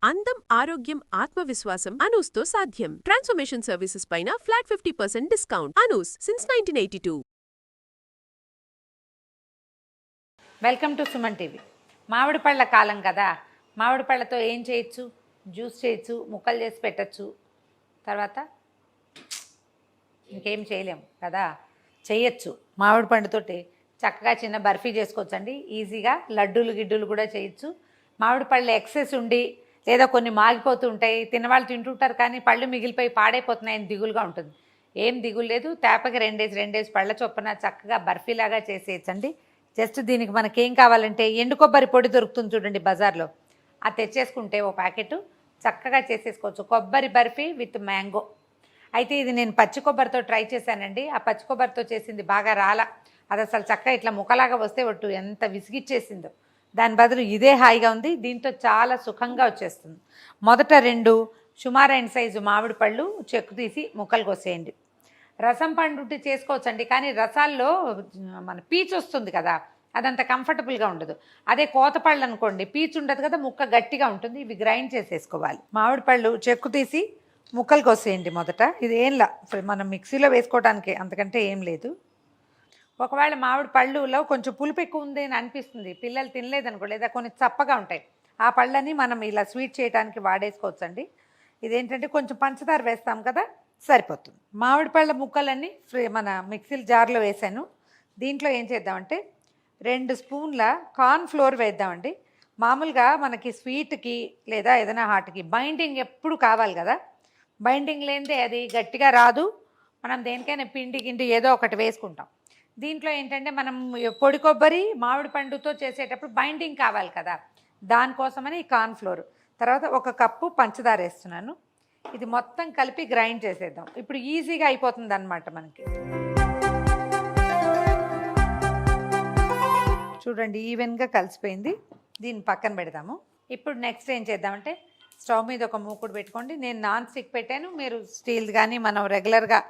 అందం, ఆరోగ్యం, ఆత్మవిశ్వాసం అనూస్తో సాధ్యం. ట్రాన్స్ఫర్మేషన్ సర్వీసెస్ పైన flat 50% discount. Anoos since 1982. Welcome to Suman TV. మామిడి పళ్ళ కాలం కదా, మామిడి పళ్ళతో ఏం చేయొచ్చు? జ్యూస్ చేయొచ్చు, ముక్కలు చేసి పెట్టచ్చు. తర్వాత ఇంకేం చేయలేము కదా, చేయొచ్చు. మామిడి పండుతోటి చక్కగా చిన్న బర్ఫీ చేసుకోవచ్చండి ఈజీగా. లడ్డూలు గిడ్డూలు కూడా చేయొచ్చు. మామిడి పళ్ళు ఎక్సెస్ ఉండి లేదా కొన్ని మాగిపోతూ ఉంటాయి, తినవాళ్ళు తింటుంటారు కానీ పళ్ళు మిగిలిపోయి పాడైపోతున్నాయని దిగులుగా ఉంటుంది. ఏం దిగులు లేదు, తేపకి రెండేసి పళ్ళ చొప్పున చక్కగా బర్ఫీలాగా చేసేయచ్చండి. జస్ట్ దీనికి మనకేం కావాలంటే ఎండు కొబ్బరి పొడి దొరుకుతుంది చూడండి బజార్లో, అది తెచ్చేసుకుంటే ఓ ప్యాకెట్ చక్కగా చేసేసుకోవచ్చు. కొబ్బరి బర్ఫీ విత్ మ్యాంగో. అయితే ఇది నేను పచ్చి కొబ్బరితో ట్రై చేశానండి. ఆ పచ్చి కొబ్బరితో చేసింది బాగా రాలా, అది అసలు చక్కగా ఇట్లా ముక్కలాగా వస్తే ఒట్టు ఎంత విసిగిచ్చేసిందో. దాని బదులు ఇదే హాయిగా ఉంది, దీంతో చాలా సుఖంగా వచ్చేస్తుంది. మొదట 2 సుమారైన సైజు మామిడి పళ్ళు చెక్కు తీసి ముక్కలు కోసేయండి. రసం పండు చేసుకోవచ్చండి, కానీ రసాల్లో మన పీచు వస్తుంది కదా, అదంత కంఫర్టబుల్గా ఉండదు. అదే కోతపళ్ళు అనుకోండి, పీచు ఉండదు కదా, ముక్క గట్టిగా ఉంటుంది. ఇవి గ్రైండ్ చేసేసుకోవాలి. మామిడి పళ్ళు చెక్కు తీసి ముక్కలు కోసేయండి. మొదట ఇది ఏంలా మనం మిక్సీలో వేసుకోవడానికి, అంతకంటే ఏం లేదు. ఒకవేళ మామిడి పళ్ళులో కొంచెం పులుపు ఎక్కువ ఉంది అని అనిపిస్తుంది, పిల్లలు తినలేదనుకో, లేదా కొన్ని చప్పగా ఉంటాయి, ఆ పళ్ళని మనం ఇలా స్వీట్ చేయడానికి వాడేసుకోవచ్చండి. ఇదేంటంటే కొంచెం పంచదార వేస్తాం కదా, సరిపోతుంది. మామిడి పళ్ళ ముక్కలన్నీ మన మిక్సీ జార్లో వేసాను. దీంట్లో ఏం చేద్దామంటే 2 స్పూన్ల కార్న్ ఫ్లోర్ వేద్దామండి. మామూలుగా మనకి స్వీట్కి లేదా ఏదైనా హాట్కి బైండింగ్ ఎప్పుడు కావాలి కదా, బైండింగ్ లేనిదే అది గట్టిగా రాదు. మనం దేనికైనా పిండి గిండి ఏదో ఒకటి వేసుకుంటాం. దీంట్లో ఏంటంటే మనం పొడి కొబ్బరి మామిడి పండుతో చేసేటప్పుడు బైండింగ్ కావాలి కదా, దానికోసమని ఈ కార్న్ ఫ్లోర్. తర్వాత 1 కప్పు పంచదార వేస్తున్నాను. ఇది మొత్తం కలిపి గ్రైండ్ చేసేద్దాం. ఇప్పుడు ఈజీగా అయిపోతుంది అన్నమాట మనకి. చూడండి ఈవెన్గా కలిసిపోయింది. దీన్ని పక్కన పెడదాము. ఇప్పుడు నెక్స్ట్ ఏం చేద్దామంటే స్టవ్ మీద ఒక మూకుడు పెట్టుకోండి. నేను నాన్ స్టిక్ పెట్టాను, మీరు స్టీల్ కానీ మనం రెగ్యులర్గా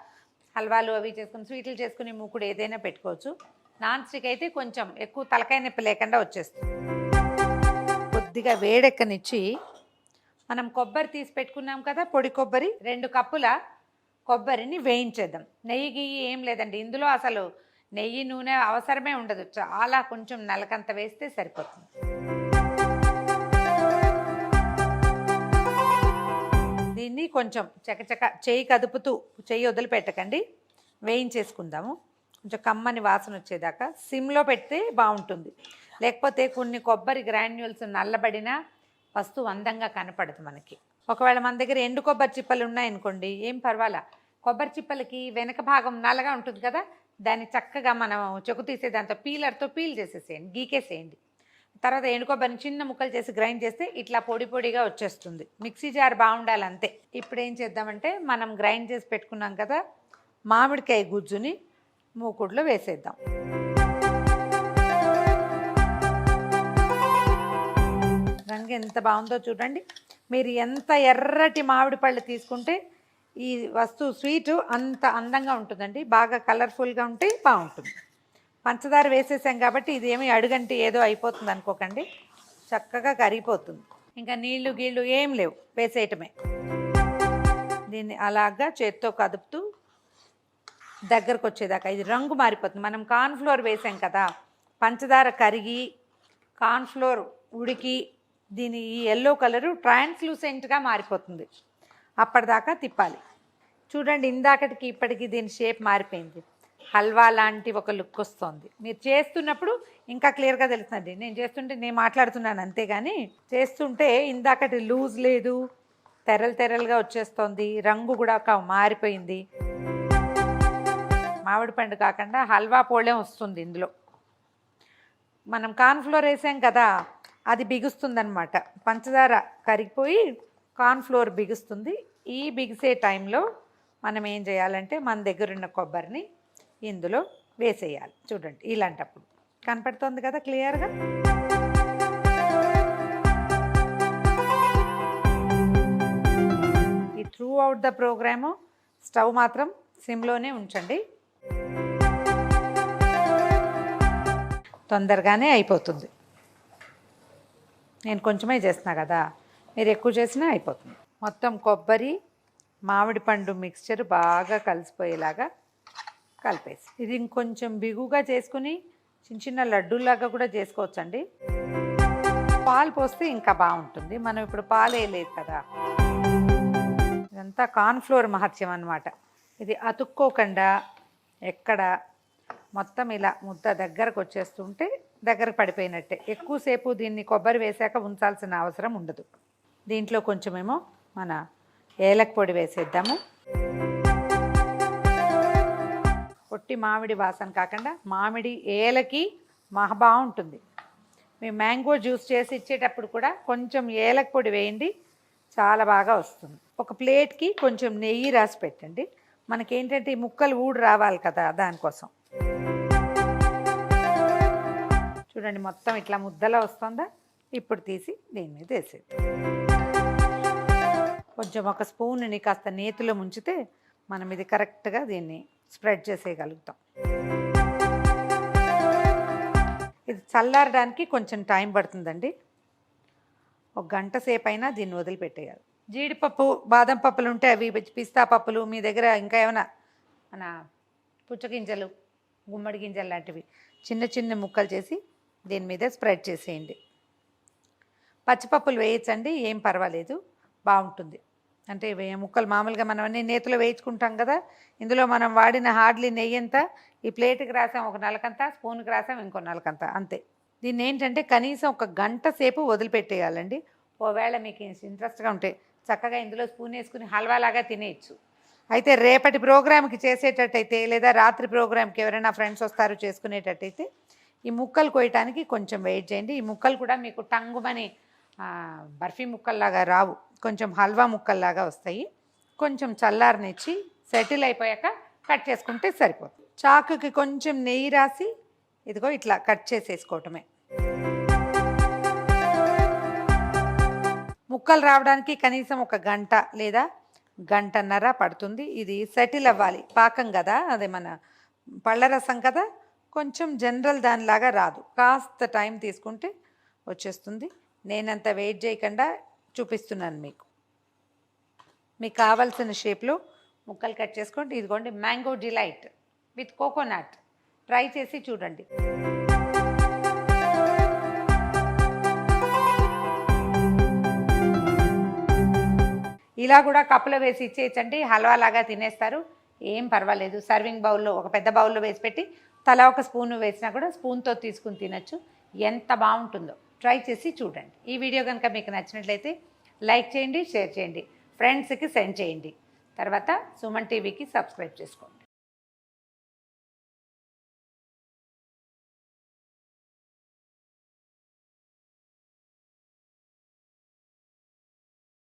హల్వాలు అవి చేసుకుని స్వీట్లు చేసుకుని మూకుడు ఏదైనా పెట్టుకోవచ్చు. నాన్ స్టిక్ అయితే కొంచెం ఎక్కువ తలకాయ నొప్పి లేకుండా వచ్చేస్తుంది. కొద్దిగా వేడెక్కనిచ్చి మనం కొబ్బరి తీసి పెట్టుకున్నాం కదా, పొడి కొబ్బరి 2 కప్పుల కొబ్బరిని వేయించేద్దాం. నెయ్యి గియ్యి ఏం లేదండి ఇందులో, అసలు నెయ్యి నూనె అవసరమే ఉండదు. చాలా కొంచెం నలకంత వేస్తే సరిపోతుంది. దీన్ని కొంచెం చకచక చేయి కదుపుతూ, చేయి వదిలిపెట్టకండి, వేయించేసుకుందాము. కొంచెం కమ్మని వాసన వచ్చేదాకా సిమ్లో పెడితే బాగుంటుంది. లేకపోతే కొన్ని కొబ్బరి గ్రాన్యూల్స్ నల్లబడిన వస్తువు అందంగా కనపడదు మనకి. ఒకవేళ మన దగ్గర ఎండు కొబ్బరి చిప్పలు ఉన్నాయనుకోండి, ఏం పర్వాలా. కొబ్బరి చిప్పలకి వెనక భాగం నల్లగా ఉంటుంది కదా, దాన్ని చక్కగా మనం చెక్కు తీసే దాంతో పీలర్తో పీల్ చేసేసేయండి, గీకేసేయండి. తర్వాత ఎండు కొబ్బరిని చిన్న ముక్కలు చేసి గ్రైండ్ చేస్తే ఇట్లా పొడి పొడిగా వచ్చేస్తుంది. మిక్సీ జార్ బాగుండాలి అంతే. ఇప్పుడు ఏం చేద్దామంటే మనం గ్రైండ్ చేసి పెట్టుకున్నాం కదా మామిడికాయ గుజ్జుని మూకుడులో వేసేద్దాం. రంగు ఎంత బాగుందో చూడండి. మీరు ఎంత ఎర్రటి మామిడి పళ్ళు తీసుకుంటే ఈ వస్తువు స్వీటు అంత అందంగా ఉంటుందండి. బాగా కలర్ఫుల్గా ఉంటే బాగుంటుంది. పంచదార వేసేసాం కాబట్టి ఇదేమీ అడుగంటి ఏదో అయిపోతుంది అనుకోకండి, చక్కగా కరిగిపోతుంది. ఇంకా నీళ్లు గీళ్ళు ఏం లేవు, వేసేయటమే. దీన్ని అలాగా చేత్తో కదుపుతూ దగ్గరకు వచ్చేదాకా ఇది రంగు మారిపోతుంది. మనం కార్న్ ఫ్లోర్ వేసాం కదా, పంచదార కరిగి కార్న్ ఫ్లోర్ ఉడికి దీని ఈ ఎల్లో కలరు ట్రాన్స్లూసెంట్గా మారిపోతుంది. అప్పటిదాకా తిప్పాలి. చూడండి ఇందాకటికి ఇప్పటికి దీని షేప్ మారిపోయింది. హల్వా లాంటి ఒక లుక్ వస్తుంది. మీరు చేస్తున్నప్పుడు ఇంకా క్లియర్గా తెలుస్తుంది. నేను చేస్తుంటే నేను మాట్లాడుతున్నాను అంతేగాని, చేస్తుంటే ఇందాకటి లూజ్ లేదు, తెరలుగా వచ్చేస్తుంది. రంగు కూడా మారిపోయింది. మామిడి పండు కాకుండా హల్వా పోలేం వస్తుంది ఇందులో. మనం కార్న్ ఫ్లోర్ వేసాం కదా, అది బిగుస్తుంది అనమాట. పంచదార కరిగిపోయి కార్న్ ఫ్లోర్ బిగుస్తుంది. ఈ బిగిసే టైంలో మనం ఏం చేయాలంటే మన దగ్గర ఉన్న కొబ్బరిని ఇందులో వేసేయాలి. చూడండి ఇలాంటప్పుడు కనపడుతుంది కదా క్లియర్గా. ఈ throughout the program stove మాత్రం సిమ్లోనే ఉంచండి, తొందరగానే అయిపోతుంది. నేను కొంచెమే చేస్తున్నా కదా, మీరు ఎక్కువ చేసినా అయిపోతుంది. మొత్తం కొబ్బరి మామిడి పండు మిక్స్చర్ బాగా కలిసిపోయేలాగా కలిపేసి, ఇది ఇంకొంచెం బిగుగా చేసుకుని చిన్న చిన్న లడ్డూలాగా కూడా చేసుకోవచ్చండి. పాలు పోస్తే ఇంకా బాగుంటుంది. మనం ఇప్పుడు పాలు వేయలేదు కదా. ఇదంతా కార్న్ఫ్లోర్ మహత్యం అన్నమాట. ఇది అతుక్కోకుండా ఎక్కడ మొత్తం ఇలా ముద్ద దగ్గరకు వచ్చేస్తుంటే దగ్గరకు పడిపోయినట్టే. ఎక్కువసేపు దీన్ని కొబ్బరి వేసాక ఉంచాల్సిన అవసరం ఉండదు. దీంట్లో కొంచెమేమో మన ఏలక పొడి వేసేద్దాము. పొట్టి మామిడి వాసన కాకుండా మామిడి ఏలకి మహా బాగుంటుంది. మీ మ్యాంగో జ్యూస్ చేసి ఇచ్చేటప్పుడు కూడా కొంచెం ఏలక పొడి వేయండి, చాలా బాగా వస్తుంది. ఒక ప్లేట్కి కొంచెం నెయ్యి రాసి పెట్టండి. మనకేంటంటే ఈ ముక్కలు ఊడి రావాలి కదా, దానికోసం. చూడండి మొత్తం ఇట్లా ముద్దలా వస్తుందా. ఇప్పుడు తీసి దీని మీద వేసేది. కొంచెం ఒక స్పూన్ని కాస్త నేతిలో ముంచితే మనం ఇది కరెక్ట్గా దీన్ని స్ప్రెడ్ చేసేయగలుగుతాం. ఇది చల్లారడానికి కొంచెం టైం పడుతుందండి. ఒక గంట సేపు అయినా దీన్ని వదిలిపెట్టేయాలి. జీడిపప్పు బాదం పప్పులు ఉంటే అవి, పిస్తా పప్పులు మీ దగ్గర ఇంకా ఏమైనా మన పుచ్చగింజలు గుమ్మడి గింజలు లాంటివి చిన్న చిన్న ముక్కలు చేసి దీని మీద స్ప్రెడ్ చేసేయండి. పచ్చిపప్పులు వేయచ్చండి, ఏం పర్వాలేదు, బాగుంటుంది. అంటే ముక్కలు మామూలుగా మనం అన్నీ నేతిలో వేయించుకుంటాం కదా, ఇందులో మనం వాడిన హార్డ్లీ నెయ్యి అంతా ఈ ప్లేట్కి రాసాం ఒక నలకంతా, స్పూన్కి రాసాం ఇంకో నలకంతా, అంతే. దీన్ని ఏంటంటే కనీసం ఒక గంట సేపు వదిలిపెట్టేయాలండి. ఓవేళ మీకు ఇంట్రెస్ట్గా ఉంటే చక్కగా ఇందులో స్పూన్ వేసుకుని హల్వాలాగా తినేయచ్చు. అయితే రేపటి ప్రోగ్రామ్కి చేసేటట్టయితే లేదా రాత్రి ప్రోగ్రామ్కి ఎవరైనా ఫ్రెండ్స్ వస్తారు చేసుకునేటట్టయితే ఈ ముక్కలు కోయటానికి కొంచెం వెయిట్ చేయండి. ఈ ముక్కలు కూడా మీకు టంగుమని బర్ఫీ ముక్కల్లాగా రావు, కొంచెం హల్వా ముక్కల్లాగా వస్తాయి. కొంచెం చల్లారనిచ్చి సెటిల్ అయిపోయాక కట్ చేసుకుంటే సరిపోతుంది. చాకుకి కొంచెం నెయ్యి రాసి ఇదిగో ఇట్లా కట్ చేసేసుకోవటమే. ముక్కలు రావడానికి కనీసం ఒక గంట లేదా గంటన్నర పడుతుంది. ఇది సెటిల్ అవ్వాలి, పాకం కదా, అదే మన పళ్ళ రసం కదా, కొంచెం జనరల్ దానిలాగా రాదు, కాస్త టైం తీసుకుంటే వచ్చేస్తుంది. నేనంత వెయిట్ చేయకుండా చూపిస్తున్నాను మీకు. మీకు కావాల్సిన షేప్లో ముక్కలు కట్ చేసుకోండి. ఇదిగోండి mango delight with coconut, try చేసి చూడండి. ఇలా కూడా కప్పులో వేసి ఇచ్చేయచ్చండి, హల్వా లాగా తినేస్తారు, ఏం పర్వాలేదు. సర్వింగ్ బౌల్లో ఒక పెద్ద బౌల్లో వేసి పెట్టి తలా ఒక స్పూన్ వేసినా కూడా స్పూన్తో తీసుకుని తినచ్చు. ఎంత బాగుంటుందో ట్రై చేసి చూడండి. ఈ వీడియో కనుక మీకు నచ్చినట్లయితే లైక్ చేయండి, షేర్ చేయండి, ఫ్రెండ్స్కి సెండ్ చేయండి. తర్వాత సుమన్ టీవీకి సబ్స్క్రైబ్ చేసుకోండి.